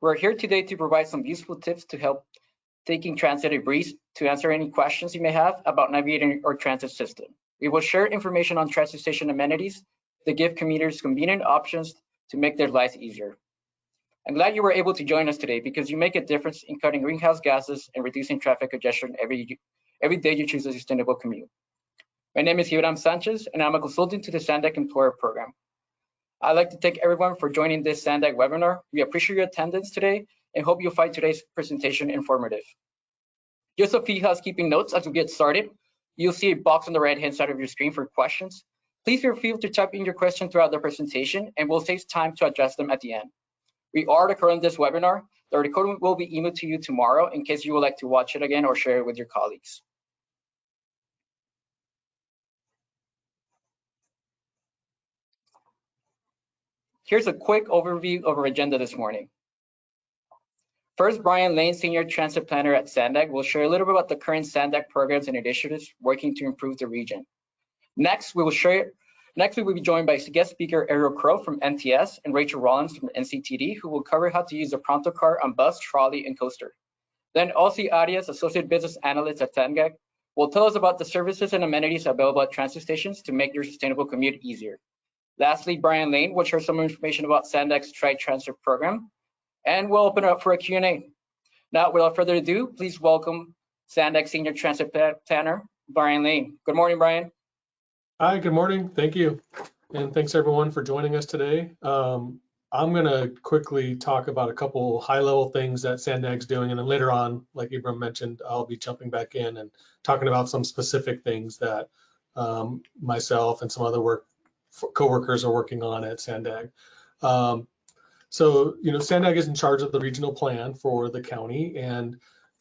We're here today to provide some useful tips to help taking transit a breeze, to answer any questions you may have about navigating our transit system. We will share information on transit station amenities to give commuters convenient options to make their lives easier. I'm glad you were able to join us today because you make a difference in cutting greenhouse gases and reducing traffic congestion every day you choose a sustainable commute. My name is Hiram Sanchez, and I'm a consultant to the SANDAG Employer Program. I'd like to thank everyone for joining this SANDAG webinar. We appreciate your attendance today and hope you find today's presentation informative. Just a few housekeeping notes as we get started. You'll see a box on the right-hand side of your screen for questions. Please feel free to type in your question throughout the presentation, and we'll save time to address them at the end. We are recording this webinar. The recording will be emailed to you tomorrow in case you would like to watch it again or share it with your colleagues. Here's a quick overview of our agenda this morning. First, Brian Lane, Senior Transit Planner at SANDAG, will share a little bit about the current SANDAG programs and initiatives working to improve the region. Next, we will be joined by guest speaker Ariel Crow from MTS and Rachel Rollins from NCTD, who will cover how to use the PRONTO card on bus, trolley, and coaster. Then Elsie Arias, Associate Business Analyst at SANDAG, will tell us about the services and amenities available at transit stations to make your sustainable commute easier. Lastly, Brian Lane will share some information about SANDAG's Tri-Transfer program, and we'll open it up for a Q&A. Now, without further ado, please welcome SANDAG Senior Transit Planner, Brian Lane. Good morning, Brian. Hi, good morning. Thank you. And thanks everyone for joining us today. I'm going to quickly talk about a couple high-level things that SANDAG's doing, and then later on, like Ibram mentioned, I'll be jumping back in and talking about some specific things that myself and some other co-workers are working on at SANDAG. So, SANDAG is in charge of the regional plan for the county, and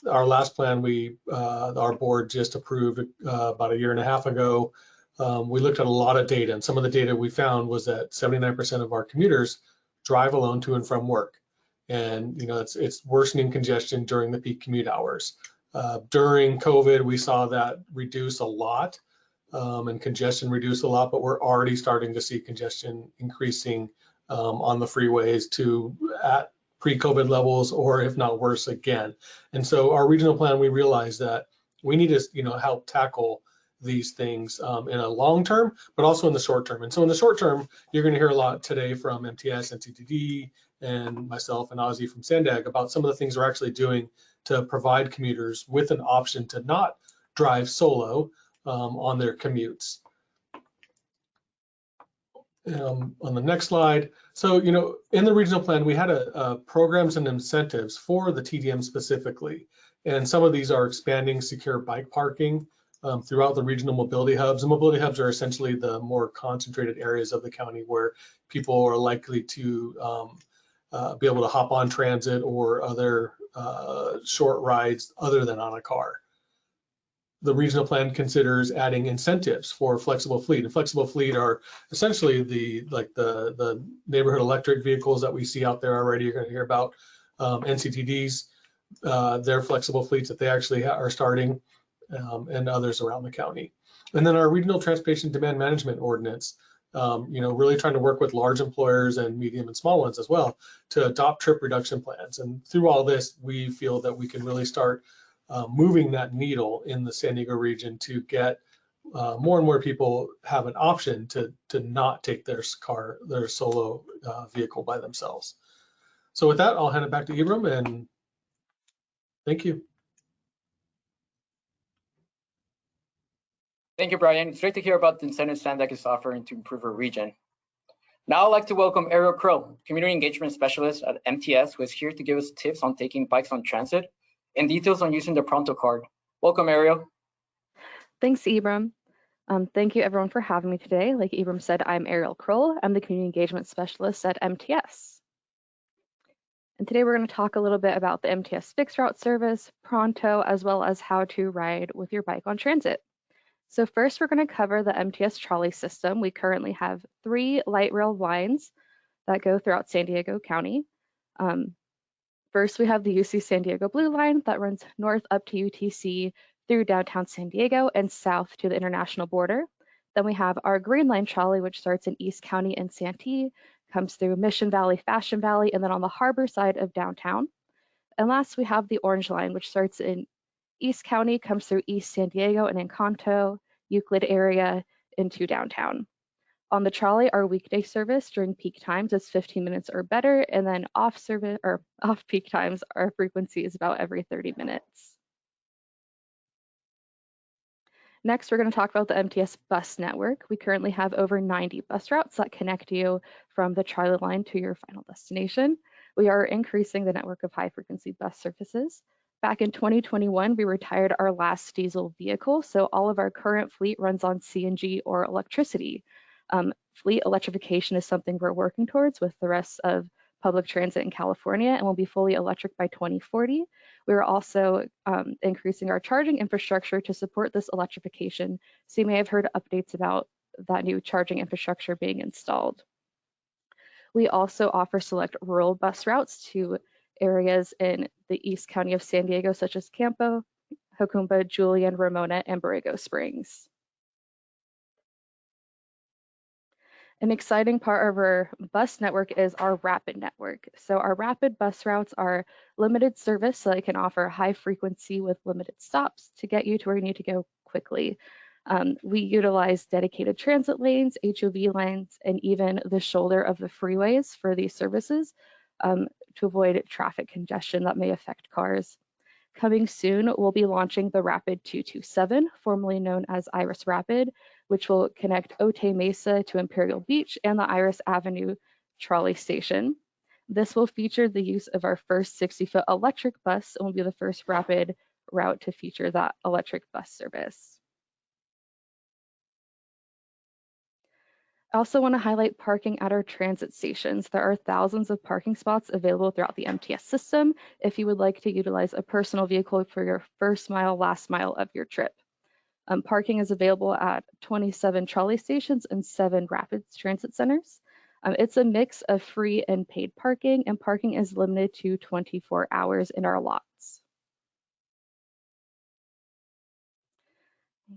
our last plan our board just approved about a year and a half ago. We looked at a lot of data, and some of the data we found was that 79% of our commuters drive alone to and from work. And, it's worsening congestion during the peak commute hours. During COVID, we saw that reduce a lot and congestion reduce a lot, but we're already starting to see congestion increasing on the freeways to at pre-COVID levels, or if not worse again. And so our regional plan, we realized that we need to, help tackle these things in a long term, but also in the short term. And so in the short term, you're going to hear a lot today from MTS, NCTD, and myself and Ozzy from SANDAG about some of the things we're actually doing to provide commuters with an option to not drive solo on their commutes. On the next slide, so in the regional plan, we had programs and incentives for the TDM specifically, and some of these are expanding secure bike parking throughout the regional mobility hubs. And mobility hubs are essentially the more concentrated areas of the county where people are likely to be able to hop on transit or other short rides other than on a car. The regional plan considers adding incentives for flexible fleet. And flexible fleet are essentially the neighborhood electric vehicles that we see out there already. You're going to hear about NCTD's, their flexible fleets that they actually are starting, and others around the county. And then our regional transportation demand management ordinance, really trying to work with large employers and medium and small ones as well to adopt trip reduction plans. And through all this, we feel that we can really start moving that needle in the San Diego region to get more and more people have an option to not take their solo vehicle by themselves. So with that, I'll hand it back to Ibram, and thank you. Thank you, Brian. It's great to hear about the incentives SANDAG is offering to improve our region. Now I'd like to welcome Ariel Crow, Community Engagement Specialist at MTS, who is here to give us tips on taking bikes on transit and details on using the PRONTO card. Welcome, Ariel. Thanks, Ibram. Thank you, everyone, for having me today. Like Ibram said, I'm Ariel Kroll. I'm the Community Engagement Specialist at MTS. And today we're going to talk a little bit about the MTS fixed route service, PRONTO, as well as how to ride with your bike on transit. So first, we're going to cover the MTS Trolley System. We currently have 3 light rail lines that go throughout San Diego County. First, we have the UC San Diego Blue Line that runs north up to UTC through downtown San Diego and south to the international border. Then we have our Green Line trolley, which starts in East County and Santee, comes through Mission Valley, Fashion Valley, and then on the harbor side of downtown. And last, we have the Orange Line, which starts in East County, comes through East San Diego and Encanto, Euclid area into downtown. On the trolley, our weekday service during peak times is 15 minutes or better, and then off peak times, our frequency is about every 30 minutes. Next, we're going to talk about the MTS bus network. We currently have over 90 bus routes that connect you from the trolley line to your final destination. We are increasing the network of high-frequency bus services. Back in 2021, we retired our last diesel vehicle, so all of our current fleet runs on CNG or electricity. Fleet electrification is something we're working towards with the rest of public transit in California, and will be fully electric by 2040. We are also increasing our charging infrastructure to support this electrification. So you may have heard updates about that new charging infrastructure being installed. We also offer select rural bus routes to areas in the East County of San Diego, such as Campo, Jocumba, Julian, Ramona, and Borrego Springs. An exciting part of our bus network is our rapid network. So our rapid bus routes are limited service, so they can offer high frequency with limited stops to get you to where you need to go quickly. We utilize dedicated transit lanes, HOV lines, and even the shoulder of the freeways for these services to avoid traffic congestion that may affect cars. Coming soon, we'll be launching the Rapid 227, formerly known as Iris Rapid, which will connect Otay Mesa to Imperial Beach and the Iris Avenue trolley station. This will feature the use of our first 60-foot electric bus and will be the first rapid route to feature that electric bus service. I also want to highlight parking at our transit stations. There are thousands of parking spots available throughout the MTS system if you would like to utilize a personal vehicle for your first mile, last mile of your trip. Parking is available at 27 trolley stations and 7 rapid transit centers. It's a mix of free and paid parking, and parking is limited to 24 hours in our lots.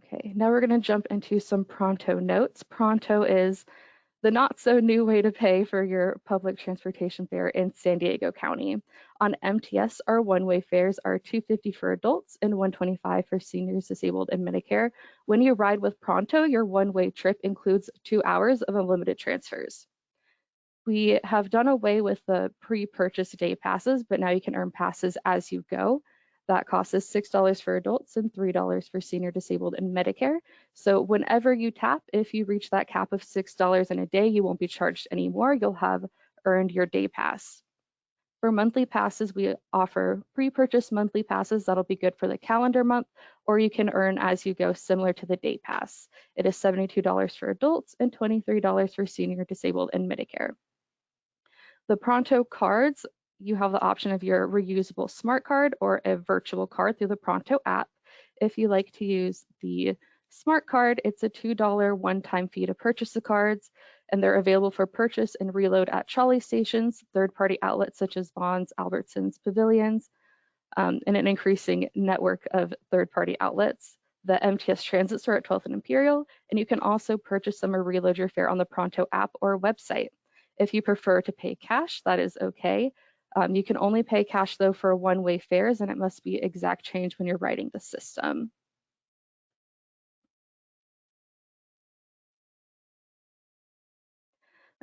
Okay, now we're going to jump into some Pronto notes. Pronto is the not so new way to pay for your public transportation fare in San Diego County. On MTS, our one-way fares are $2.50 for adults and $1.25 for seniors, disabled, and Medicare. When you ride with Pronto, your one-way trip includes 2 hours of unlimited transfers. We have done away with the pre-purchased day passes, but now you can earn passes as you go. That costs us $6 for adults and $3 for senior, disabled, and Medicare. So whenever you tap, if you reach that cap of $6 in a day, you won't be charged anymore. You'll have earned your day pass. For monthly passes, we offer pre-purchased monthly passes that'll be good for the calendar month, or you can earn as you go, similar to the day pass. It is $72 for adults and $23 for senior, disabled, and Medicare. The Pronto cards, you have the option of your reusable smart card or a virtual card through the Pronto app. If you like to use the smart card, it's a $2 one-time fee to purchase the cards, and they're available for purchase and reload at trolley stations, third-party outlets such as Vons, Albertsons, Pavilions, and an increasing network of third-party outlets. The MTS Transit Store at 12th and Imperial, and you can also purchase them or reload your fare on the Pronto app or website. If you prefer to pay cash, that is okay. You can only pay cash though for one-way fares, and it must be exact change when you're riding the system.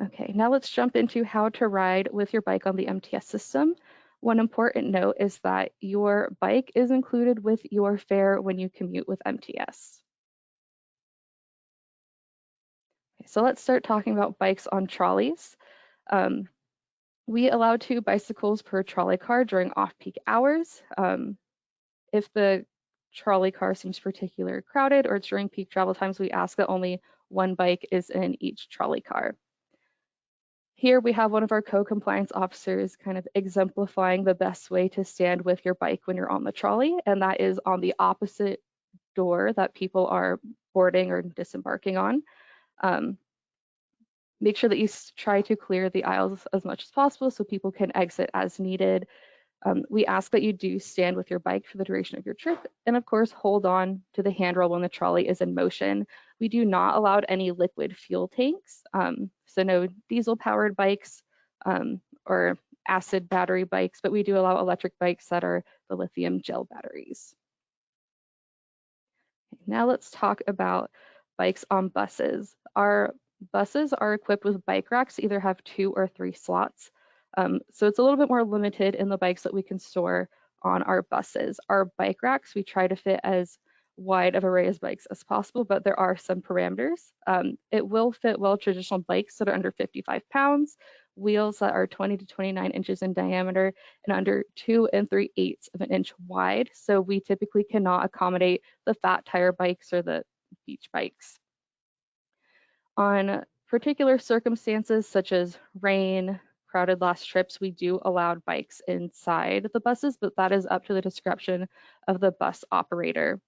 Okay, now let's jump into how to ride with your bike on the MTS system. One important note is that your bike is included with your fare when you commute with MTS. Okay, so let's start talking about bikes on trolleys. We allow 2 bicycles per trolley car during off-peak hours. If the trolley car seems particularly crowded or it's during peak travel times, we ask that only 1 bike is in each trolley car. Here we have one of our co-compliance officers kind of exemplifying the best way to stand with your bike when you're on the trolley, and that is on the opposite door that people are boarding or disembarking on. Make sure that you try to clear the aisles as much as possible so people can exit as needed. We ask that you do stand with your bike for the duration of your trip, and of course hold on to the handrail when the trolley is in motion. We do not allow any liquid fuel tanks, so no diesel-powered bikes or acid battery bikes, but we do allow electric bikes that are the lithium gel batteries. Now let's talk about bikes on buses. Our buses are equipped with bike racks, either have 2 or 3 slots. So it's a little bit more limited in the bikes that we can store on our buses. Our bike racks, we try to fit as wide of array of bikes as possible, but there are some parameters. It will fit well traditional bikes that are under 55 pounds, wheels that are 20 to 29 inches in diameter, and under 2 3/8 of an inch wide. So we typically cannot accommodate the fat tire bikes or the beach bikes. On particular circumstances such as rain, crowded last trips, we do allow bikes inside the buses, but that is up to the discretion of the bus operator.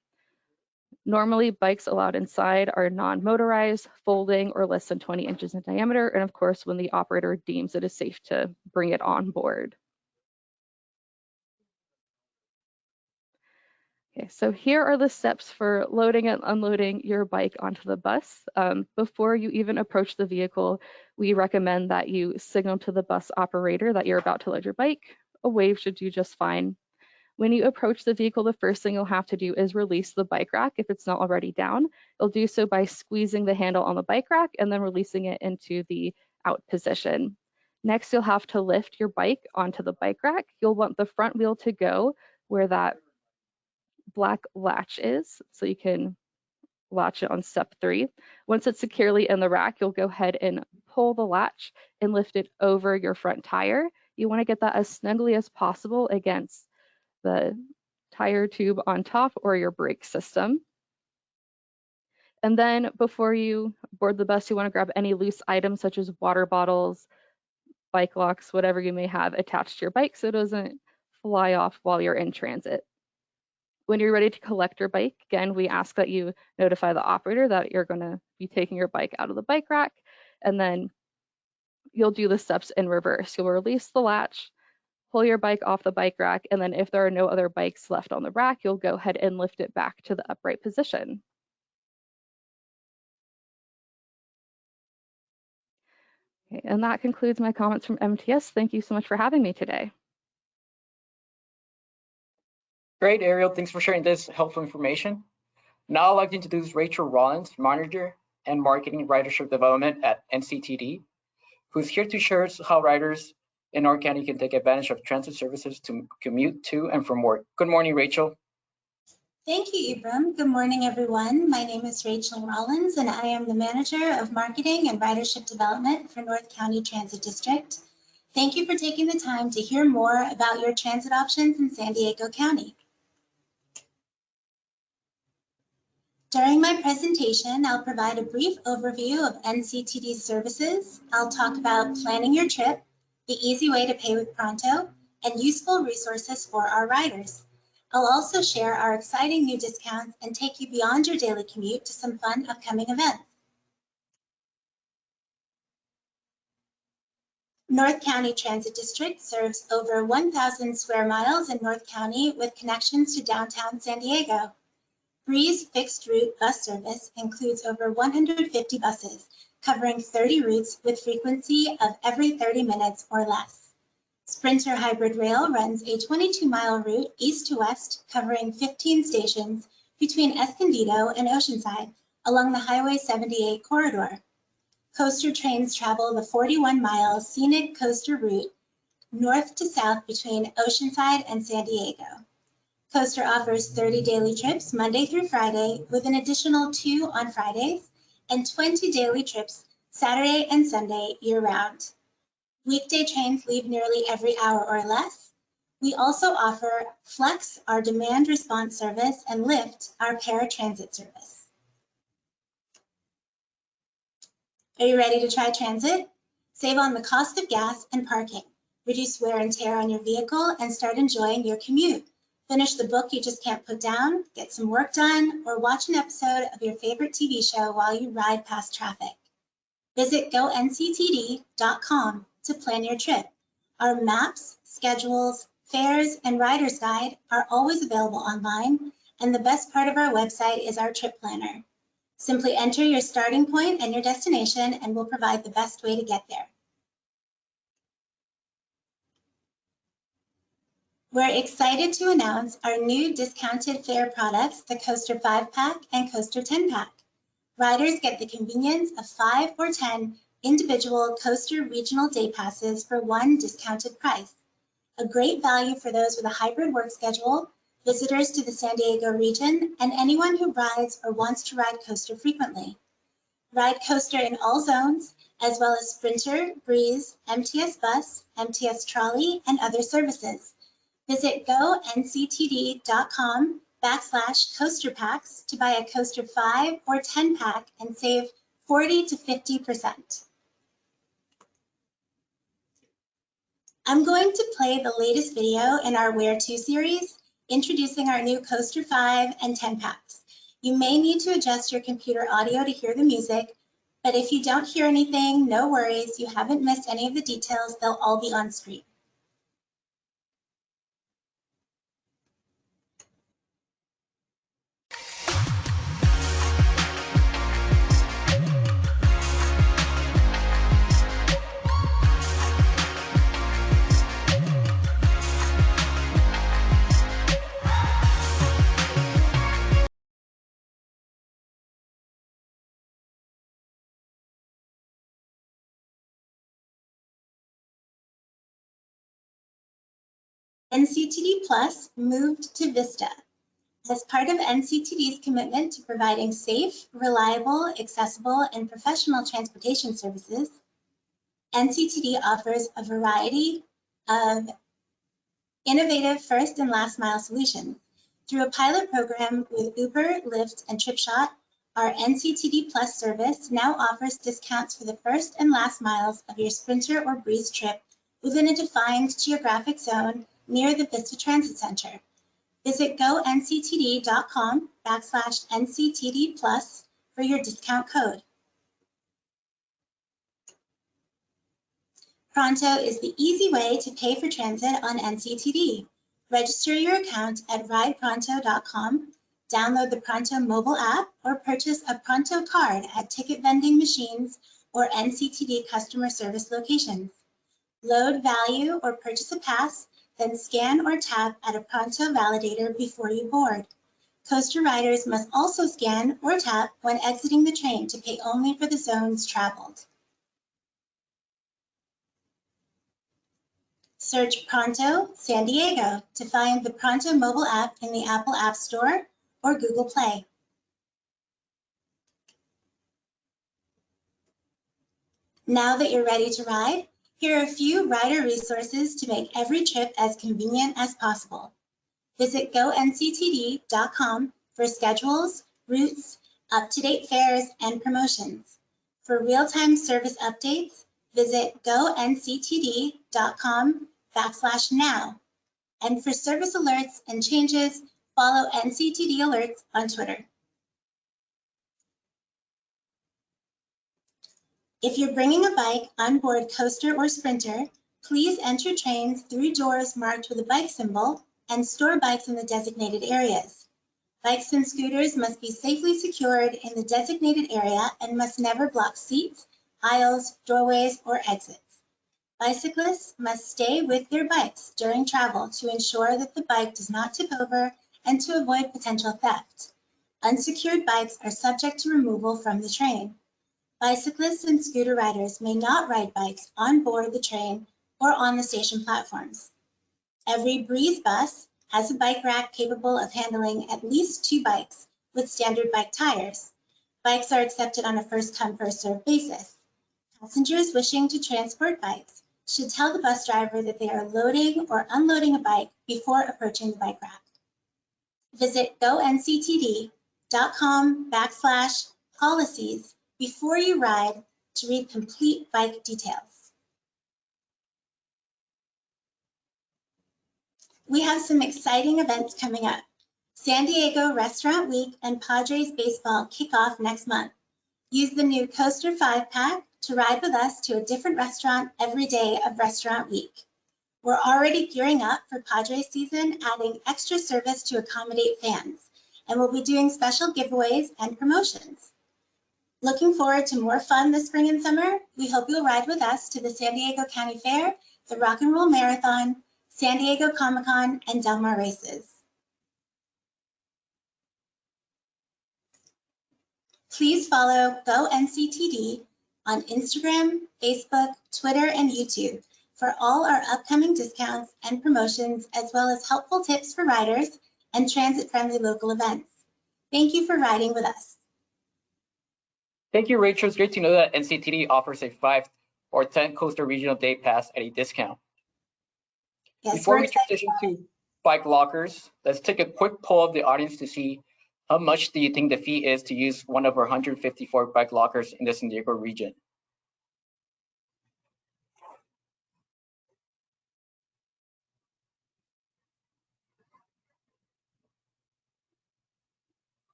Normally, bikes allowed inside are non-motorized, folding, or less than 20 inches in diameter, and of course, when the operator deems it is safe to bring it on board. Okay, so here are the steps for loading and unloading your bike onto the bus. Before you even approach the vehicle, we recommend that you signal to the bus operator that you're about to load your bike. A wave should do just fine. When you approach the vehicle, the first thing you'll have to do is release the bike rack if it's not already down. You'll do so by squeezing the handle on the bike rack and then releasing it into the out position. Next, you'll have to lift your bike onto the bike rack. You'll want the front wheel to go where that black latch is, so you can latch it on step 3. Once it's securely in the rack, you'll go ahead and pull the latch and lift it over your front tire. You want to get that as snugly as possible against the tire tube on top or your brake system. And then before you board the bus, you want to grab any loose items such as water bottles, bike locks, whatever you may have attached to your bike so it doesn't fly off while you're in transit. When you're ready to collect your bike, again, we ask that you notify the operator that you're going to be taking your bike out of the bike rack, and then you'll do the steps in reverse. You'll release the latch, pull your bike off the bike rack, and then if there are no other bikes left on the rack, you'll go ahead and lift it back to the upright position. Okay, and that concludes my comments from MTS. Thank you so much for having me today. Great, Ariel. Thanks for sharing this helpful information. Now I'd like to introduce Rachel Rollins, Manager and Marketing Ridership Development at NCTD, who's here to share how riders in our county can take advantage of transit services to commute to and from work. Good morning, Rachel. Thank you, Ibram. Good morning, everyone. My name is Rachel Rollins, and I am the Manager of Marketing and Ridership Development for North County Transit District. Thank you for taking the time to hear more about your transit options in San Diego County. During my presentation, I'll provide a brief overview of NCTD services. I'll talk about planning your trip, the easy way to pay with Pronto, and useful resources for our riders. I'll also share our exciting new discounts and take you beyond your daily commute to some fun upcoming events. North County Transit District serves over 1,000 square miles in North County with connections to downtown San Diego. Breeze fixed route bus service includes over 150 buses covering 30 routes with frequency of every 30 minutes or less. Sprinter Hybrid Rail runs a 22-mile route east to west covering 15 stations between Escondido and Oceanside along the Highway 78 corridor. Coaster trains travel the 41-mile scenic coaster route north to south between Oceanside and San Diego. Coaster offers 30 daily trips Monday through Friday with an additional 2 on Fridays and 20 daily trips Saturday and Sunday year-round. Weekday trains leave nearly every hour or less. We also offer Flex, our demand response service, and Lyft, our paratransit service. Are you ready to try transit? Save on the cost of gas and parking, reduce wear and tear on your vehicle, and start enjoying your commute. Finish the book you just can't put down, get some work done, or watch an episode of your favorite TV show while you ride past traffic. Visit gonctd.com to plan your trip. Our maps, schedules, fares, and rider's guide are always available online, and the best part of our website is our trip planner. Simply enter your starting point and your destination, and we'll provide the best way to get there. We're excited to announce our new discounted fare products, the Coaster 5-pack and Coaster 10-pack. Riders get the convenience of 5 or 10 individual Coaster regional day passes for one discounted price. A great value for those with a hybrid work schedule, visitors to the San Diego region, and anyone who rides or wants to ride Coaster frequently. Ride Coaster in all zones, as well as Sprinter, Breeze, MTS Bus, MTS Trolley, and other services. Visit gonctd.com/Coaster Packs to buy a Coaster 5 or 10 pack and save 40 to 50%. I'm going to play the latest video in our Where To series, introducing our new Coaster 5 and 10 packs. You may need to adjust your computer audio to hear the music, but if you don't hear anything, no worries, you haven't missed any of the details, they'll all be on screen. NCTD Plus moved to Vista. As part of NCTD's commitment to providing safe, reliable, accessible, and professional transportation services, NCTD offers a variety of innovative first and last mile solutions. Through a pilot program with Uber, Lyft, and TripShot, our NCTD Plus service now offers discounts for the first and last miles of your Sprinter or Breeze trip within a defined geographic zone near the Vista Transit Center. Visit gonctd.com/NCTD Plus for your discount code. Pronto is the easy way to pay for transit on NCTD. Register your account at ridepronto.com, download the Pronto mobile app, or purchase a Pronto card at ticket vending machines or NCTD customer service locations. Load, value, or purchase a pass, then scan or tap at a Pronto validator before you board. Coaster riders must also scan or tap when exiting the train to pay only for the zones traveled. Search Pronto San Diego to find the Pronto mobile app in the Apple App Store or Google Play. Now that you're ready to ride, here are a few rider resources to make every trip as convenient as possible. Visit gonctd.com for schedules, routes, up-to-date fares, and promotions. For real-time service updates, visit gonctd.com/now. And for service alerts and changes, follow NCTD Alerts on Twitter. If you're bringing a bike on board Coaster or Sprinter, please enter trains through doors marked with a bike symbol and store bikes in the designated areas. Bikes and scooters must be safely secured in the designated area and must never block seats, aisles, doorways, or exits. Bicyclists must stay with their bikes during travel to ensure that the bike does not tip over and to avoid potential theft. Unsecured bikes are subject to removal from the train. Bicyclists and scooter riders may not ride bikes on board the train or on the station platforms. Every Breeze bus has a bike rack capable of handling at least 2 bikes with standard bike tires. Bikes are accepted on a first-come, first-served basis. Passengers wishing to transport bikes should tell the bus driver that they are loading or unloading a bike before approaching the bike rack. Visit gonctd.com/policies before you ride to read complete bike details. We have some exciting events coming up. San Diego Restaurant Week and Padres Baseball kick off next month. Use the new Coaster 5-pack to ride with us to a different restaurant every day of Restaurant Week. We're already gearing up for Padres season, adding extra service to accommodate fans, and we'll be doing special giveaways and promotions. Looking forward to more fun this spring and summer? We hope you'll ride with us to the San Diego County Fair, the Rock and Roll Marathon, San Diego Comic-Con, and Del Mar races. Please follow Go NCTD on Instagram, Facebook, Twitter, and YouTube for all our upcoming discounts and promotions, as well as helpful tips for riders and transit-friendly local events. Thank you for riding with us. Thank you, Rachel. It's great to know that NCTD offers a 5 or 10 coaster regional day pass at a discount. Yes, Before we're we transition to bike lockers, let's take a quick poll of the audience to see how much do you think the fee is to use one of our 154 bike lockers in the San Diego region.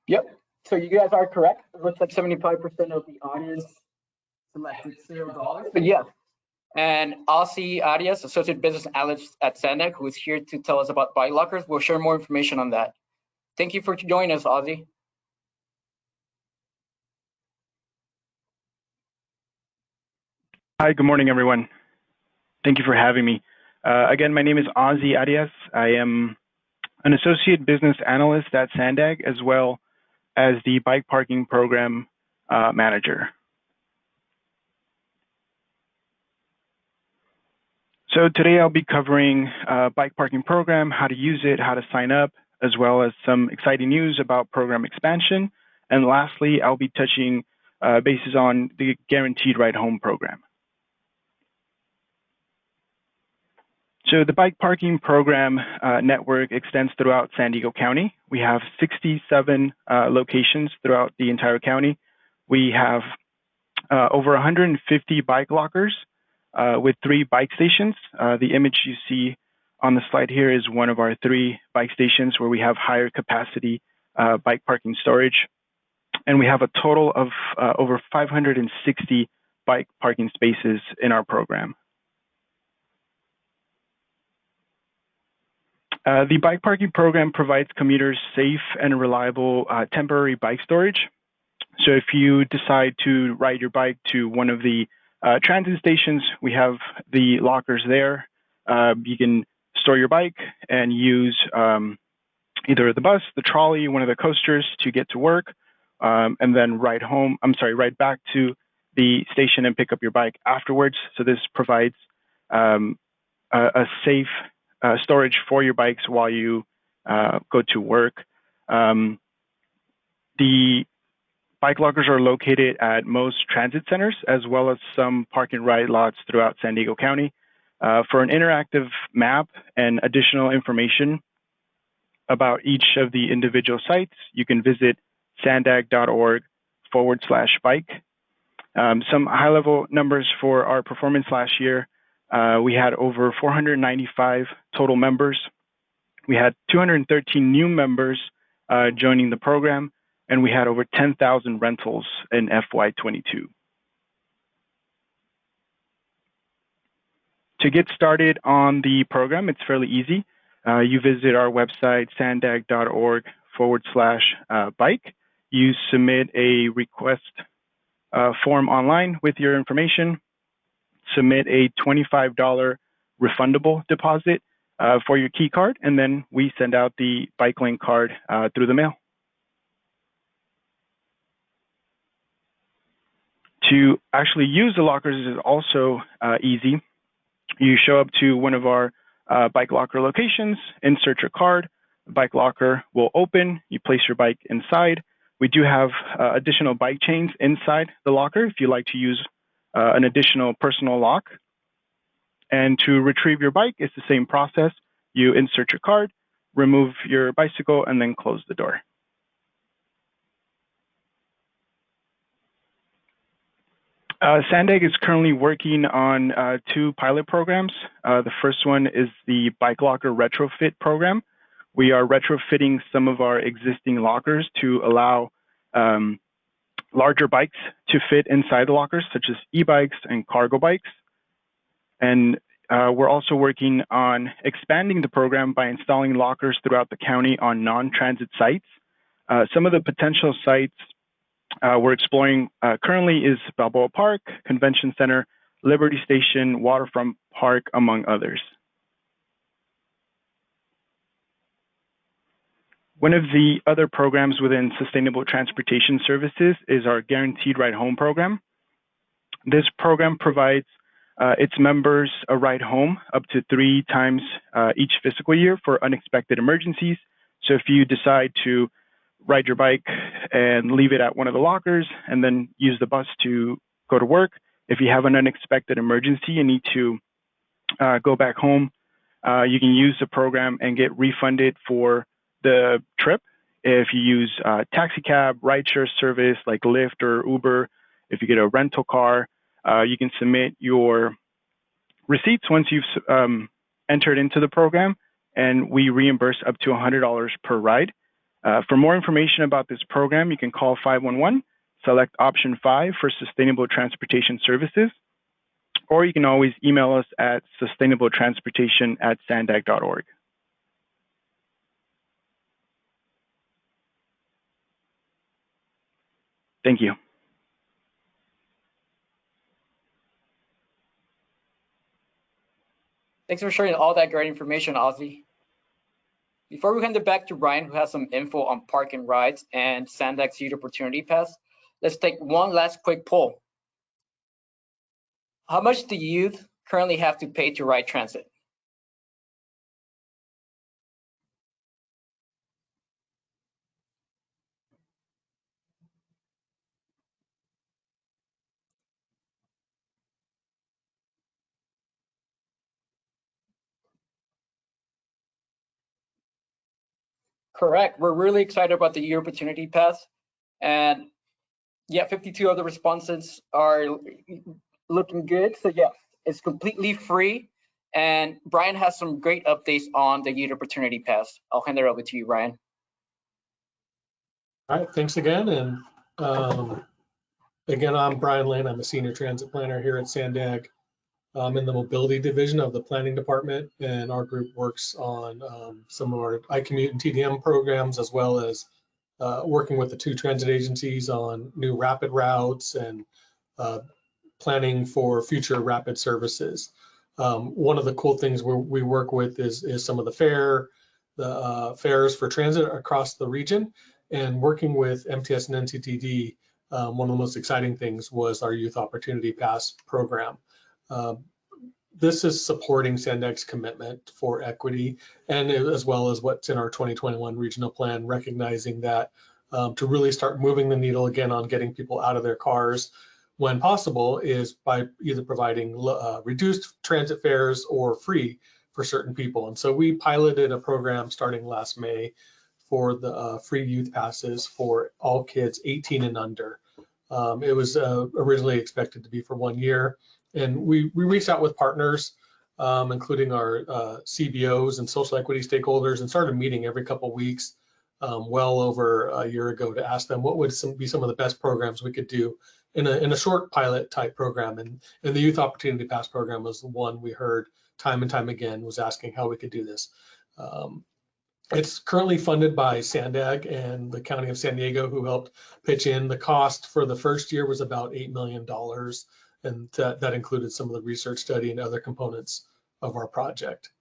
Yep, so you guys are correct. It looks like 75% of the audience selected $0. But yeah, and Aussie Arias, Associate Business Analyst at SANDAG, who is here to tell us about bike lockers, will share more information on that. Thank you for joining us, Aussie. Hi, good morning, everyone. Thank you for having me. Again, my name is Aussie Arias. I am an Associate Business Analyst at SANDAG, as well as the Bike Parking Program Manager. So today I'll be covering Bike Parking Program, how to use it, how to sign up, as well as some exciting news about program expansion. And lastly, I'll be touching bases on the Guaranteed Ride Home program. So the Bike Parking Program network extends throughout San Diego County. We have 67 locations throughout the entire county. We have over 150 bike lockers with 3 bike stations. The image you see on the slide here is one of our 3 bike stations where we have higher capacity bike parking storage. And we have a total of over 560 bike parking spaces in our program. The Bike Parking Program provides commuters safe and reliable temporary bike storage. So if you decide to ride your bike to one of the transit stations, we have the lockers there. You can store your bike and use either the bus, the trolley, one of the coasters to get to work, and then ride back to the station and pick up your bike afterwards. So this provides a safe storage for your bikes while you go to work. The bike lockers are located at most transit centers, as well as some park and ride lots throughout San Diego County. For an interactive map and additional information about each of the individual sites, you can visit sandag.org/bike. Some high-level numbers for our performance last year. We had over 495 total members. We had 213 new members joining the program, and we had over 10,000 rentals in FY22. To get started on the program, it's fairly easy. You visit our website, sandag.org/bike. You submit a request form online with your information. Submit a $25 refundable deposit for your key card, and then we send out the bike link card through the mail. To actually use the lockers is also easy. You show up to one of our bike locker locations, insert your card, the bike locker will open, you place your bike inside. We do have additional bike chains inside the locker if you like to use an additional personal lock. And to retrieve your bike, it's the same process. You insert your card, remove your bicycle, and then close the door. SANDAG is currently working on 2 pilot programs. The first one is the Bike Locker Retrofit program. We are retrofitting some of our existing lockers to allow larger bikes to fit inside the lockers, such as e-bikes and cargo bikes. And we're also working on expanding the program by installing lockers throughout the county on non-transit sites. Some of the potential sites we're exploring currently is Balboa Park, Convention Center, Liberty Station, Waterfront Park, among others. One of the other programs within Sustainable Transportation Services is our Guaranteed Ride Home program. This program provides its members a ride home up to 3 times each fiscal year for unexpected emergencies. So if you decide to ride your bike and leave it at one of the lockers and then use the bus to go to work, if you have an unexpected emergency and need to go back home, you can use the program and get refunded for the trip. If you use taxi cab, rideshare service like Lyft or Uber, if you get a rental car, you can submit your receipts once you've entered into the program, and we reimburse up to $100 per ride. For more information about this program, you can call 511, select option 5 for Sustainable Transportation Services, or you can always email us at sustainabletransportation@sandag.org. Thank you. Thanks for sharing all that great information, Ozzy. Before we hand it back to Brian, who has some info on park and rides and SANDAG's Youth Opportunity Pass, let's take one last quick poll. How much do youth currently have to pay to ride transit? Correct. We're really excited about the Youth Opportunity Pass. And yeah, 52 of the responses are looking good. So yeah, it's completely free. And Brian has some great updates on the Youth Opportunity Pass. I'll hand it over to you, Brian. All right, thanks again. And again, I'm Brian Lane. I'm a senior transit planner here at SANDAG. I'm in the mobility division of the planning department, and our group works on some of our iCommute and TDM programs, as well as working with the 2 transit agencies on new rapid routes and planning for future rapid services. One of the cool things we work with is some of the fares for transit across the region, and working with MTS and NCTD. One of the most exciting things was our Youth Opportunity Pass program. This is supporting SANDAG's commitment for equity, and as well as what's in our 2021 regional plan, recognizing that to really start moving the needle again on getting people out of their cars when possible is by either providing reduced transit fares or free for certain people. And so we piloted a program starting last May for the free youth passes for all kids 18 and under. It was originally expected to be for 1 year. And we reached out with partners, including our CBOs and social equity stakeholders, and started meeting every couple of weeks well over a year ago to ask them what would be some of the best programs we could do in a short pilot type program. And the Youth Opportunity Pass program was the one we heard time and time again was asking how we could do this. It's currently funded by SANDAG and the County of San Diego, who helped pitch in. The cost for the first year was about $8 million. And that included some of the research study and other components of our project.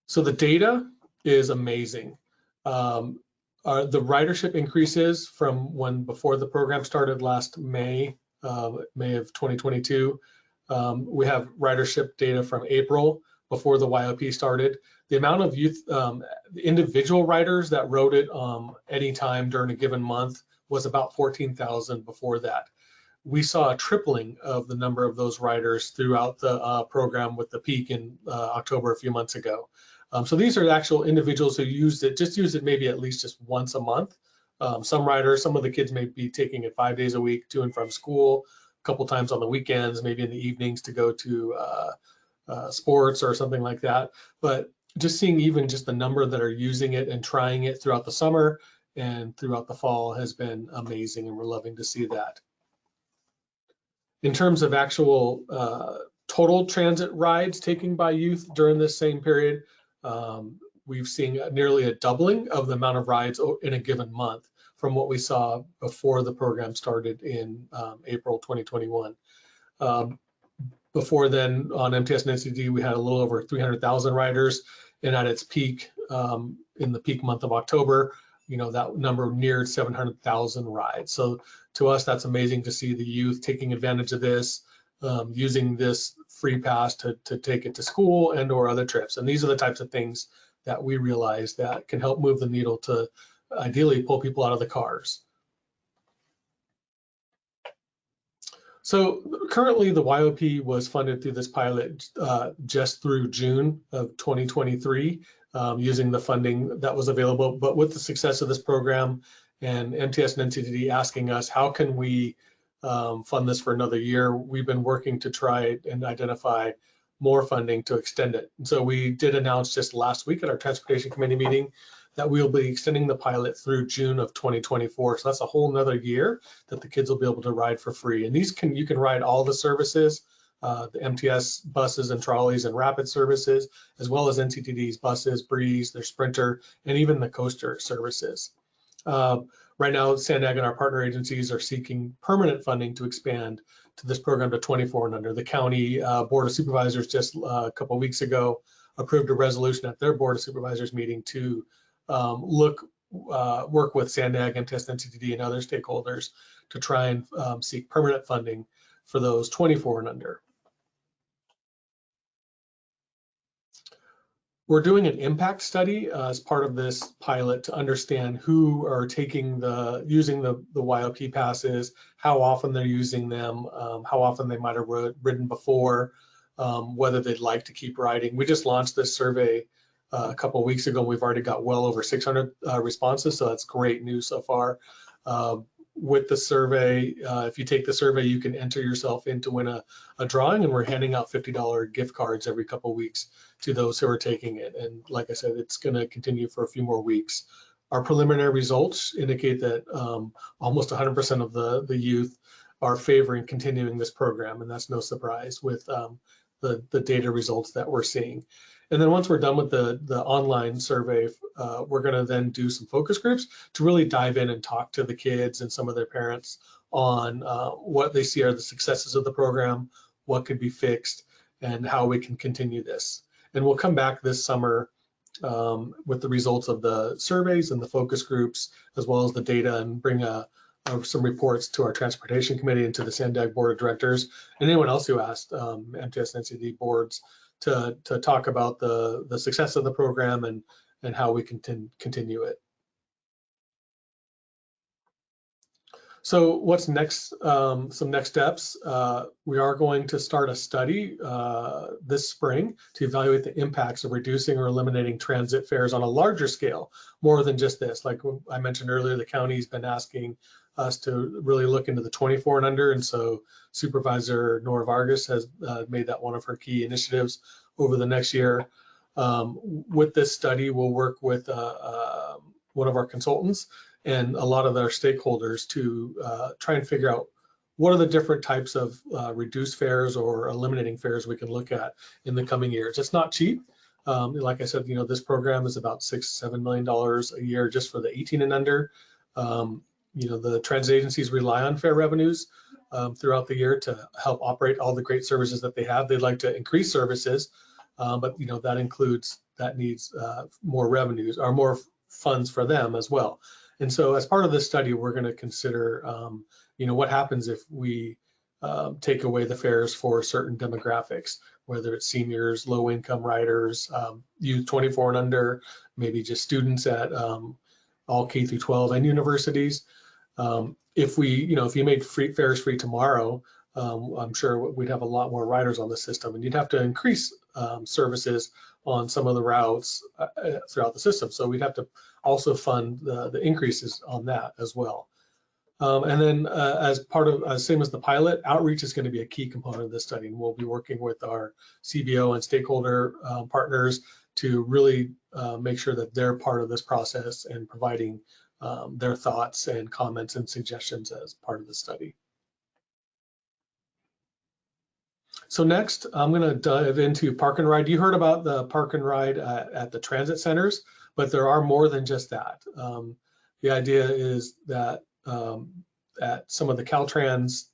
So the data is amazing. The ridership increases from before the program started last May of 2022. We have ridership data from April before the YOP started. The amount of youth, individual riders that rode it anytime during a given month was about 14,000 before that. We saw a tripling of the number of those riders throughout the program, with the peak in October a few months ago. So these are actual individuals who use it maybe at least just once a month. Some riders, some of the kids may be taking it 5 days a week to and from school, a couple times on the weekends, maybe in the evenings to go to sports or something like that. But just seeing even just the number that are using it and trying it throughout the summer and throughout the fall has been amazing, and we're loving to see that. In terms of actual total transit rides taken by youth during this same period, we've seen nearly a doubling of the amount of rides in a given month from what we saw before the program started in April 2021. Before then, on MTS and NCTD, we had a little over 300,000 riders, and at its peak, in the peak month of October, that number neared 700,000 rides. So to us, that's amazing to see the youth taking advantage of this, using this free pass to take it to school and or other trips. And these are the types of things that we realize that can help move the needle to ideally pull people out of the cars. So currently the YOP was funded through this pilot just through June of 2023, using the funding that was available. But with the success of this program and MTS and NCTD asking us, how can we fund this for another year, we've been working to try and identify more funding to extend it. And so we did announce just last week at our Transportation Committee meeting that we'll be extending the pilot through June of 2024. So that's a whole nother year that the kids will be able to ride for free. And you can ride all the services, the MTS buses and trolleys and rapid services, as well as NCTD's buses, Breeze, their Sprinter, and even the coaster services. Right now, SANDAG and our partner agencies are seeking permanent funding to expand to this program to 24 and under. The county Board of Supervisors just a couple of weeks ago approved a resolution at their Board of Supervisors meeting to work with SANDAG, MTS, NCTD, and other stakeholders to try and seek permanent funding for those 24 and under. We're doing an impact study as part of this pilot to understand who are using the YOP passes, how often they're using them, how often they might have ridden before, whether they'd like to keep riding. We just launched this survey a couple of weeks ago, and we've already got well over 600 responses, so that's great news so far. With the survey, if you take the survey, you can enter yourself in to win a drawing, and we're handing out $50 gift cards every couple of weeks to those who are taking it. And like I said, it's going to continue for a few more weeks. Our preliminary results indicate that almost 100% of the youth are favoring continuing this program, and that's no surprise with the data results that we're seeing. And then once we're done with the online survey, we're going to then do some focus groups to really dive in and talk to the kids and some of their parents on what they see are the successes of the program, what could be fixed, and how we can continue this. And we'll come back this summer with the results of the surveys and the focus groups, as well as the data, and bring some reports to our Transportation Committee and to the SANDAG Board of Directors, and anyone else who asked MTS and NCTD boards to talk about the success of the program and how we can continue it. So what's next? Some next steps. We are going to start a study this spring to evaluate the impacts of reducing or eliminating transit fares on a larger scale, more than just this. Like I mentioned earlier, the county's been asking us to really look into the 24 and under, and so Supervisor Nora Vargas has made that one of her key initiatives over the next year. With this study, we'll work with one of our consultants and a lot of our stakeholders to try and figure out what are the different types of reduced fares or eliminating fares we can look at in the coming years. It's not cheap. Like I said, this program is about $6–7 million a year just for the 18 and under. The transit agencies rely on fare revenues throughout the year to help operate all the great services that they have. They'd like to increase services, but that needs more revenues or more funds for them as well. And so as part of this study, we're going to consider, what happens if we take away the fares for certain demographics, whether it's seniors, low-income riders, youth 24 and under, maybe just students at all K through 12 and universities. If you made fares free tomorrow, I'm sure we'd have a lot more riders on the system, and you'd have to increase services on some of the routes throughout the system. So we'd have to also fund the increases on that as well. And then same as the pilot, outreach is going to be a key component of this study, and we'll be working with our CBO and stakeholder partners to really make sure that they're part of this process and providing their thoughts and comments and suggestions as part of the study. So next, I'm going to dive into Park and Ride. You heard about the Park and Ride at the transit centers, but there are more than just that. The idea is that at some of the Caltrans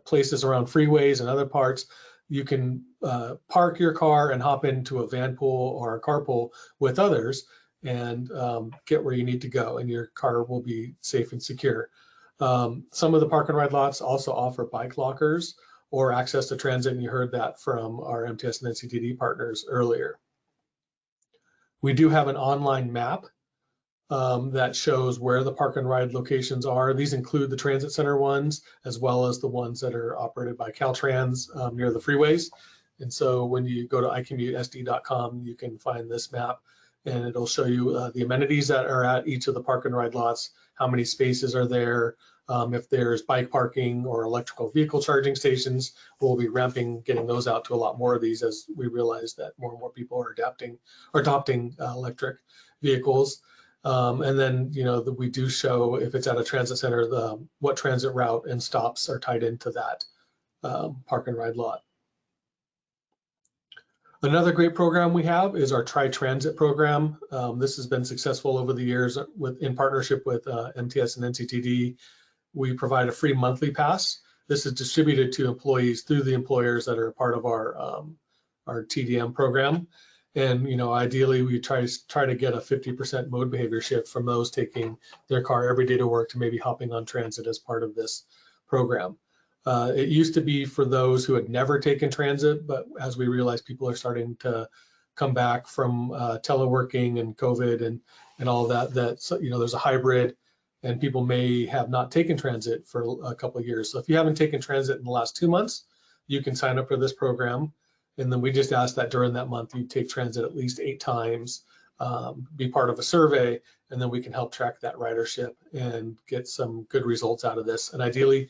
places around freeways and other parts, you can park your car and hop into a van pool or a carpool with others and get where you need to go, and your car will be safe and secure. Some of the Park and Ride lots also offer bike lockers or access to transit, and you heard that from our MTS and NCTD partners earlier. We do have an online map that shows where the Park and Ride locations are. These include the transit center ones, as well as the ones that are operated by Caltrans near the freeways. And so when you go to iCommuteSD.com, you can find this map, and it'll show you the amenities that are at each of the Park and Ride lots, how many spaces are there, if there's bike parking or electrical vehicle charging stations. We'll be getting those out to a lot more of these as we realize that more and more people are adopting electric vehicles. And then, we do show, if it's at a transit center, what transit route and stops are tied into that Park and Ride lot. Another great program we have is our Tri-Transit program. This has been successful over the years in partnership with MTS and NCTD. We provide a free monthly pass. This is distributed to employees through the employers that are a part of our TDM program. And ideally, we try to get a 50% mode behavior shift from those taking their car every day to work to maybe hopping on transit as part of this program. It used to be for those who had never taken transit, but as we realize people are starting to come back from teleworking and COVID and all that, there's a hybrid, and people may have not taken transit for a couple of years. So if you haven't taken transit in the last 2 months, you can sign up for this program. And then we just ask that during that month you take transit at least 8 times, be part of a survey, and then we can help track that ridership and get some good results out of this. And ideally,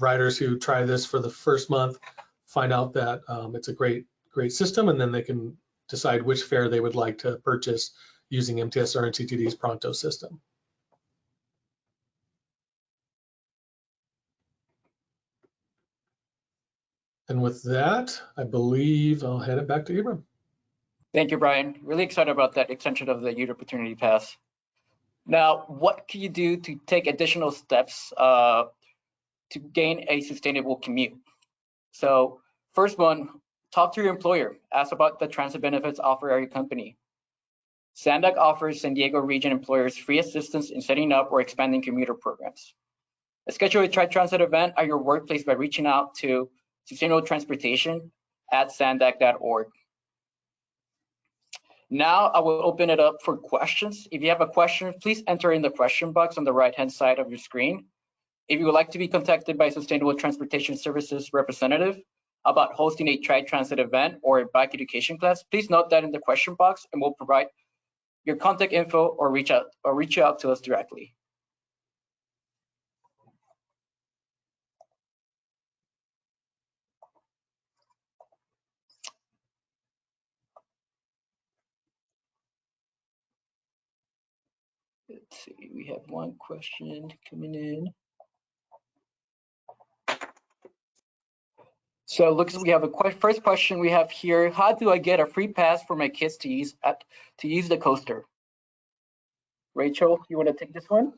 riders who try this for the first month find out that it's a great system, and then they can decide which fare they would like to purchase using MTS or NCTD's PRONTO system. And with that, I believe I'll hand it back to Ibram. Thank you, Brian. Really excited about that extension of the Youth Opportunity Pass. Now, what can you do to take additional steps to gain a sustainable commute? So first one, talk to your employer. Ask about the transit benefits offered at your company. SANDAG offers San Diego region employers free assistance in setting up or expanding commuter programs. Schedule a Tri-Transit event at your workplace by reaching out to Sustainable Transportation at sandag.org. Now I will open it up for questions. If you have a question, please enter in the question box on the right-hand side of your screen. If you would like to be contacted by Sustainable Transportation Services representative about hosting a Tri-Transit event or a bike education class, please note that in the question box, and we'll provide your contact info or reach out to us directly. Let's see, we have one question coming in. So looks like we have a first question we have here. How do I get a free pass for my kids to use the coaster? Rachel, you want to take this one?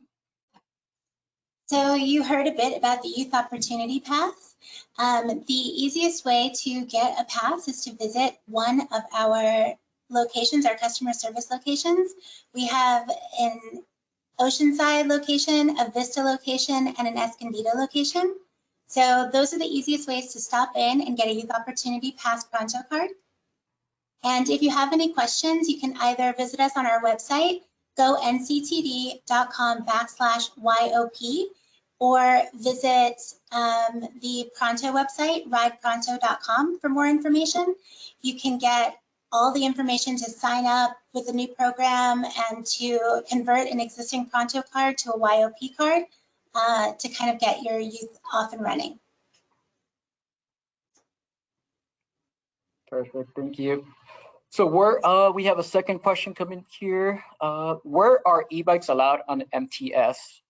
So you heard a bit about the Youth Opportunity Pass. The easiest way to get a pass is to visit one of our locations, our customer service locations. We have an Oceanside location, a Vista location, and an Escondido location. So those are the easiest ways to stop in and get a Youth Opportunity Pass Pronto card. And if you have any questions, you can either visit us on our website, gonctd.com/YOP, or visit the Pronto website, ridepronto.com, for more information. You can get all the information to sign up with a new program and to convert an existing Pronto card to a YOP card to kind of get your youth off and running. Perfect, thank you. So we have a second question coming here. Where are e-bikes allowed on MTS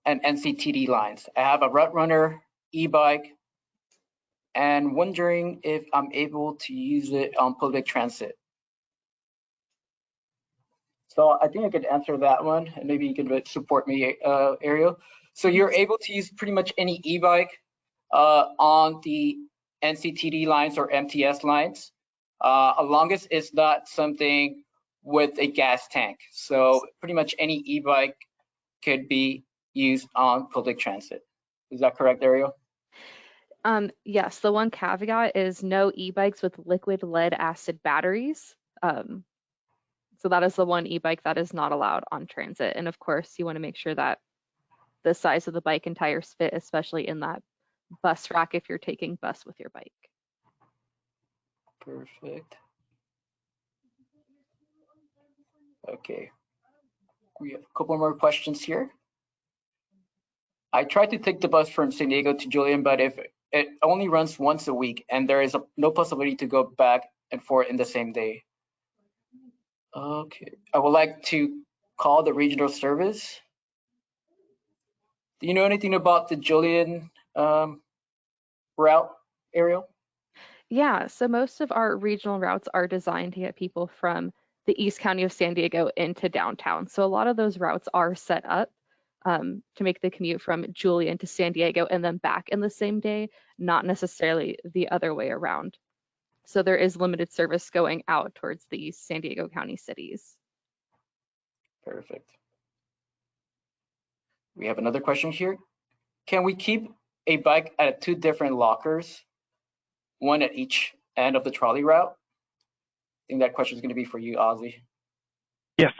and NCTD lines? I have a Route Runner e-bike and wondering if I'm able to use it on public transit. So I think I could answer that one, and maybe you can support me, Ariel. So you're able to use pretty much any e-bike on the NCTD lines or MTS lines, as long as it's not something with a gas tank. So pretty much any e-bike could be used on public transit. Is that correct, Ariel? Yes, the one caveat is no e-bikes with liquid lead acid batteries. So that is the one e-bike that is not allowed on transit. And of course, you want to make sure that the size of the bike and tires fit, especially in that bus rack if you're taking bus with your bike. Perfect. Okay, we have a couple more questions here. I tried to take the bus from San Diego to Julian, but if it only runs once a week and there is no possibility to go back and forth in the same day. Okay, I would like to call the regional service. Do you know anything about the Julian route, Ariel? Yeah, so most of our regional routes are designed to get people from the East County of San Diego into downtown. So a lot of those routes are set up to make the commute from Julian to San Diego and then back in the same day, not necessarily the other way around. So there is limited service going out towards the San Diego County cities. Perfect. We have another question here. Can we keep a bike at two different lockers, one at each end of the trolley route? I think that question is going to be for you, Ozzy. Yes,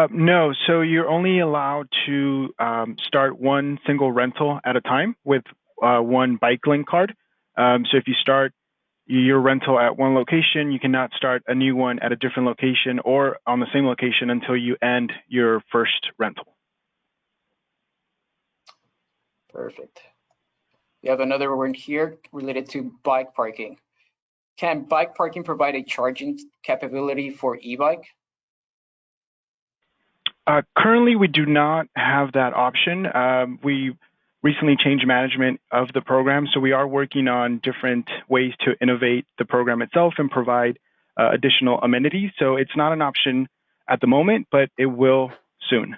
no. So you're only allowed to start one single rental at a time with one bike link card. So if you start your rental at one location, you cannot start a new one at a different location or on the same location until you end your first rental. Perfect. We have another one here related to bike parking. Can bike parking provide a charging capability for e-bike? Currently, we do not have that option. We recently changed management of the program, so we are working on different ways to innovate the program itself and provide additional amenities. So it's not an option at the moment, but it will soon.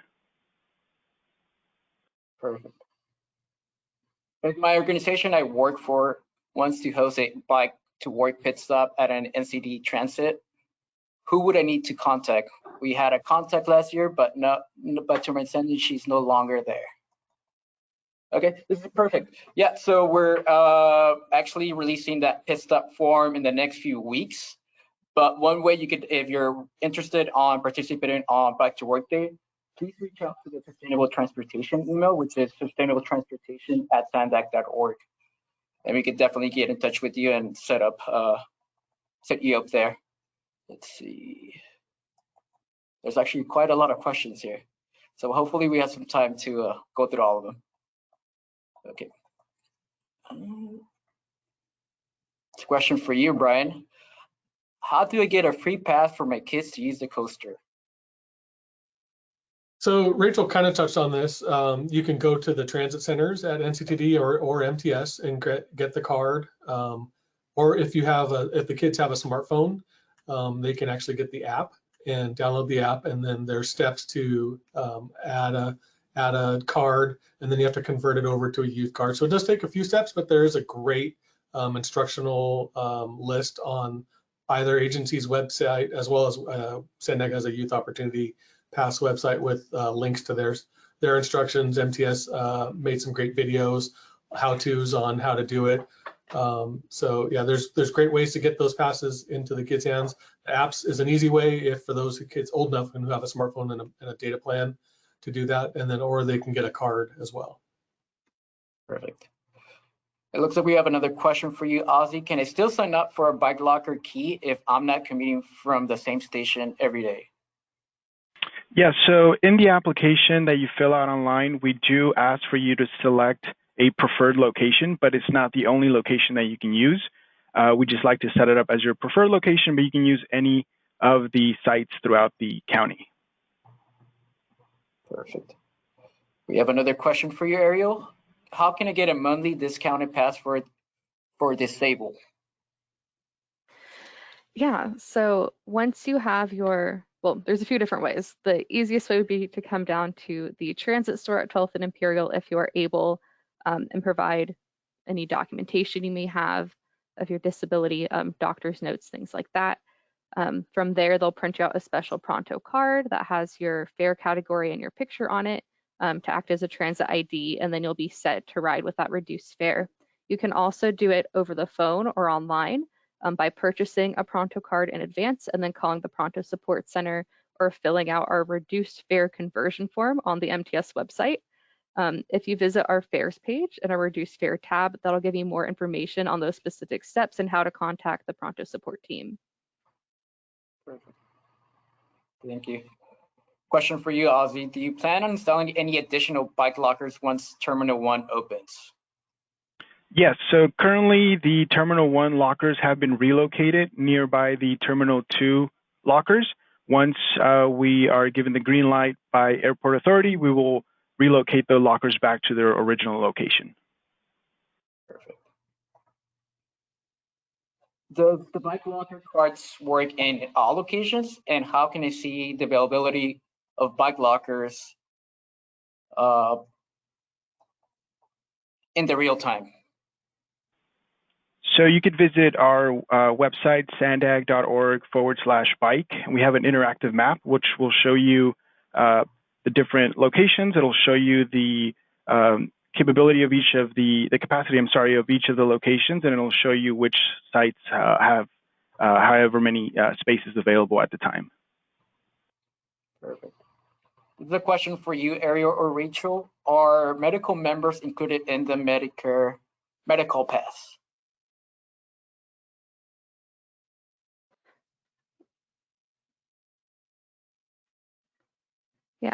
Perfect. If my organization I work for wants to host a bike to work pit stop at an NCTD transit, who would I need to contact? We had a contact last year, but to my understanding, she's no longer there. Okay, this is perfect. Yeah, so we're actually releasing that pit stop form in the next few weeks. But one way you could, if you're interested on participating on Bike to Work Day, please reach out to the Sustainable Transportation email, which is sustainabletransportation@sandag.org. And we could definitely get in touch with you and set you up there. Let's see. There's actually quite a lot of questions here. So hopefully we have some time to go through all of them. Okay. It's a question for you, Brian. How do I get a free pass for my kids to use the coaster? So Rachel kind of touched on this. You can go to the transit centers at NCTD or MTS and get the card. Or if the kids have a smartphone, they can actually get the app and download the app, and then there's steps to add a card, and then you have to convert it over to a youth card. So it does take a few steps, but there is a great instructional list on either agency's website as well as SANDAG has a youth opportunity pass website with links to their instructions. MTS made some great videos, how-tos on how to do it. So yeah, there's great ways to get those passes into the kids' hands. The apps is an easy way if for those kids old enough and who have a smartphone and a data plan to do that, and then or they can get a card as well. Perfect. It looks like we have another question for you, Ozzy. Can I still sign up for a bike locker key if I'm not commuting from the same station every day? Yeah, so in the application that you fill out online, we do ask for you to select a preferred location, but it's not the only location that you can use. We just like to set it up as your preferred location, but you can use any of the sites throughout the county. Perfect. We have another question for you, Ariel. how can I get a monthly discounted pass for disabled? Yeah, so once you have your, well, there's a few different ways. The easiest way would be to come down to the transit store at 12th and Imperial if you are able, and provide any documentation you may have of your disability, doctor's notes, things like that. From there, they'll print you out a special Pronto card that has your fare category and your picture on it, to act as a transit ID, and then you'll be set to ride with that reduced fare. You can also do it over the phone or online, by purchasing a Pronto card in advance and then calling the Pronto Support Center or filling out our reduced fare conversion form on the MTS website. If you visit our fares page and our reduced fare tab, that'll give you more information on those specific steps and how to contact the Pronto support team. Perfect. Thank you. Question for you, Ozzy. Do you plan on installing any additional bike lockers once Terminal 1 opens? Yes, so currently the Terminal 1 lockers have been relocated nearby the Terminal 2 lockers. Once we are given the green light by Airport Authority, we will relocate the lockers back to their original location. Perfect. Does the bike locker cards work in all locations? And how can I see the availability of bike lockers in the real time? So you could visit our website, sandag.org/bike. We have an interactive map, which will show you the different locations. It'll show you the capability of each of the capacity, of each of the locations, and it'll show you which sites have however many spaces available at the time. Perfect. This is a question for you, Ariel or Rachel. Are medical members included in the Medicare medical pass? Yeah.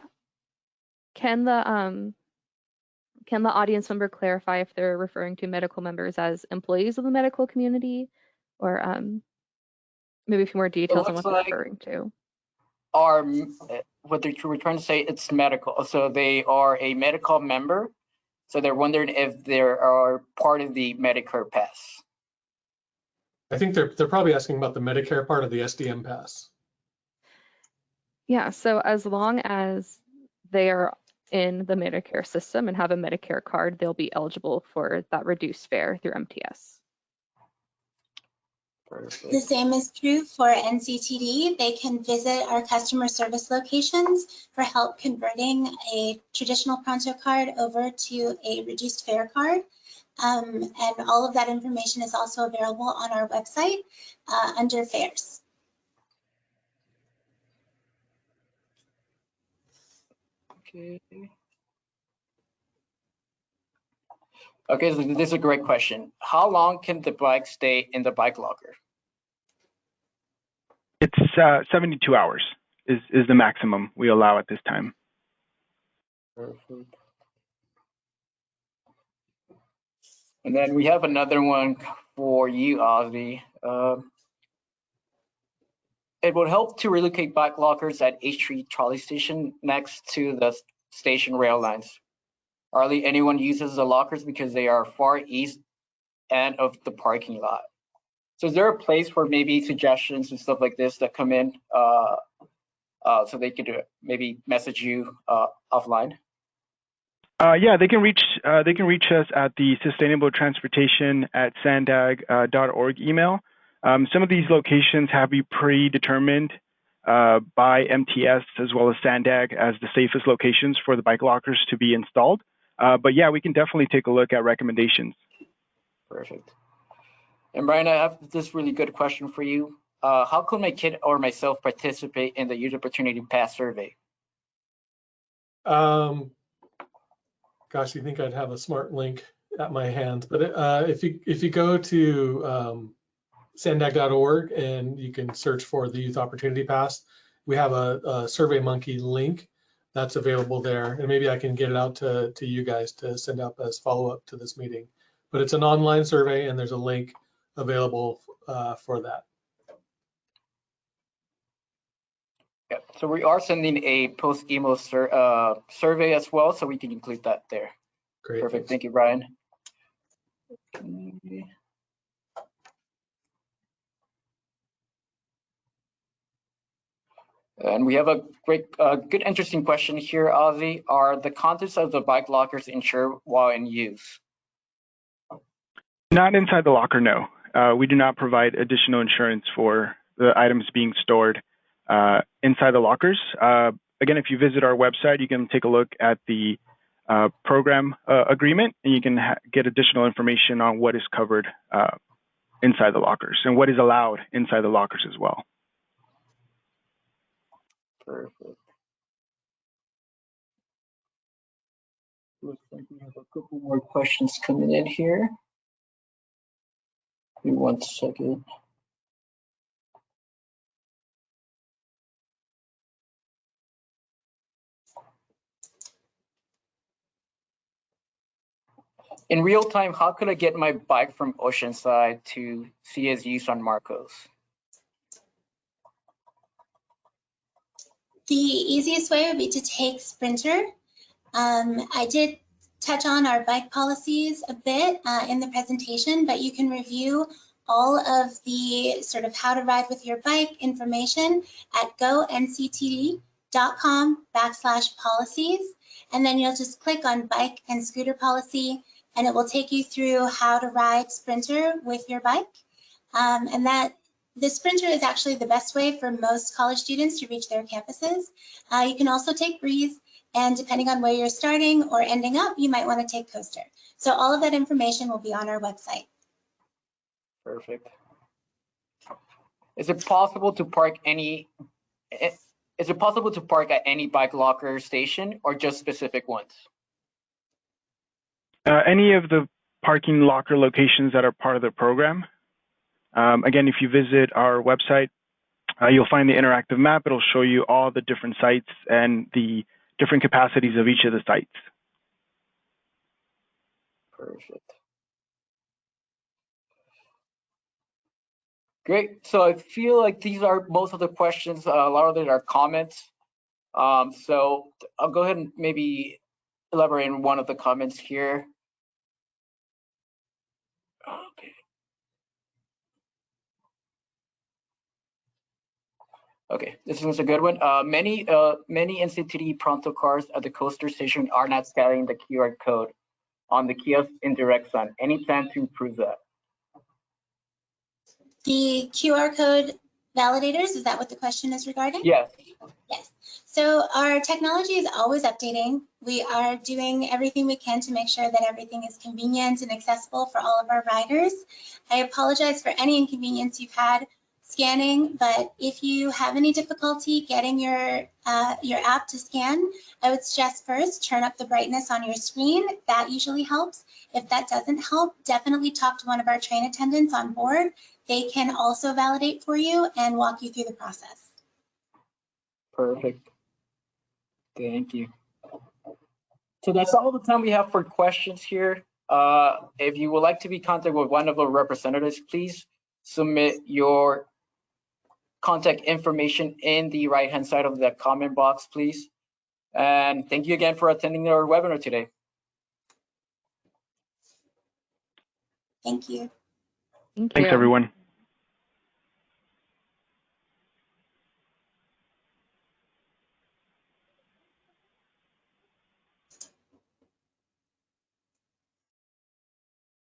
Can the audience member clarify if they're referring to medical members as employees of the medical community, or maybe a few more details on what they're referring to? What we're trying to say, it's medical. So they are a medical member. So they're wondering if they are part of the Medicare pass. I think they're probably asking about the Medicare part of the SDM pass. Yeah, so as long as they are in the Medicare system and have a Medicare card, they'll be eligible for that reduced fare through MTS. Perfect. The same is true for NCTD. They can visit our customer service locations for help converting a traditional Pronto card over to a reduced fare card. And all of that information is also available on our website under fares. Okay. Okay, so this is a great question. How long can the bike stay in the bike locker? It's 72 hours is the maximum we allow at this time. Perfect. And then we have another one for you, Ozzy. It would help to relocate bike lockers at H3 Trolley Station next to the station rail lines. Hardly anyone uses the lockers because they are far east end of the parking lot. So is there a place for maybe suggestions and stuff like this that come in so they could maybe message you offline? Yeah, they can reach us at the sustainabletransportation@sandag.org email. Some of these locations have been predetermined by MTS as well as SANDAG as the safest locations for the bike lockers to be installed. But yeah, we can definitely take a look at recommendations. Perfect. And Brian, I have this really good question for you. How could my kid or myself participate in the Youth Opportunity Pass survey? Gosh, you think I'd have a smart link at my hand, but if you go to sandag.org and you can search for the Youth Opportunity Pass, we have a SurveyMonkey link that's available there, and maybe I can get it out to you guys to send out as follow-up to this meeting. But it's an online survey and there's a link available for that. Yeah, so we are sending a post-emo survey as well, so we can include that there. Great. Perfect. Thank you, Brian. And we have a good, interesting question here, Ozzy. Are the contents of the bike lockers insured while in use? Not inside the locker, no. We do not provide additional insurance for the items being stored inside the lockers. Again, if you visit our website, you can take a look at the program agreement, and you can get additional information on what is covered inside the lockers and what is allowed inside the lockers as well. Perfect. Looks like we have a couple more questions coming in here. Give me 1 second. In real time, how could I get my bike from Oceanside to CSU's on Marcos? The easiest way would be to take Sprinter. I did touch on our bike policies a bit in the presentation, but you can review all of the sort of how to ride with your bike information at gonctd.com/policies. And then you'll just click on bike and scooter policy, and it will take you through how to ride Sprinter with your bike. And the Sprinter is actually the best way for most college students to reach their campuses. You can also take Breeze, and depending on where you're starting or ending up, you might want to take Coaster. So all of that information will be on our website. Perfect. Is it possible to park at any bike locker station or just specific ones? Any of the parking locker locations that are part of the program. Again, if you visit our website, you'll find the interactive map. It'll show you all the different sites and the different capacities of each of the sites. Perfect. Great. So I feel like these are most of the questions. A lot of them are comments. So I'll go ahead and maybe elaborate on one of the comments here. Okay. Okay, this is a good one. Many NCTD Pronto cars at the coaster station are not scanning the QR code on the kiosk in direct sun. Any plan to improve that? The QR code validators, is that what the question is regarding? Yes. Yes. So our technology is always updating. We are doing everything we can to make sure that everything is convenient and accessible for all of our riders. I apologize for any inconvenience you've had scanning, but if you have any difficulty getting your app to scan, I would suggest first turn up the brightness on your screen. That usually helps. If that doesn't help, definitely talk to one of our train attendants on board. They can also validate for you and walk you through the process. Perfect. Thank you. So that's all the time we have for questions here. If you would like to be contacted with one of our representatives, please submit your contact information in the right-hand side of the comment box, please. And thank you again for attending our webinar today. Thank you. Thank you. Thanks, everyone.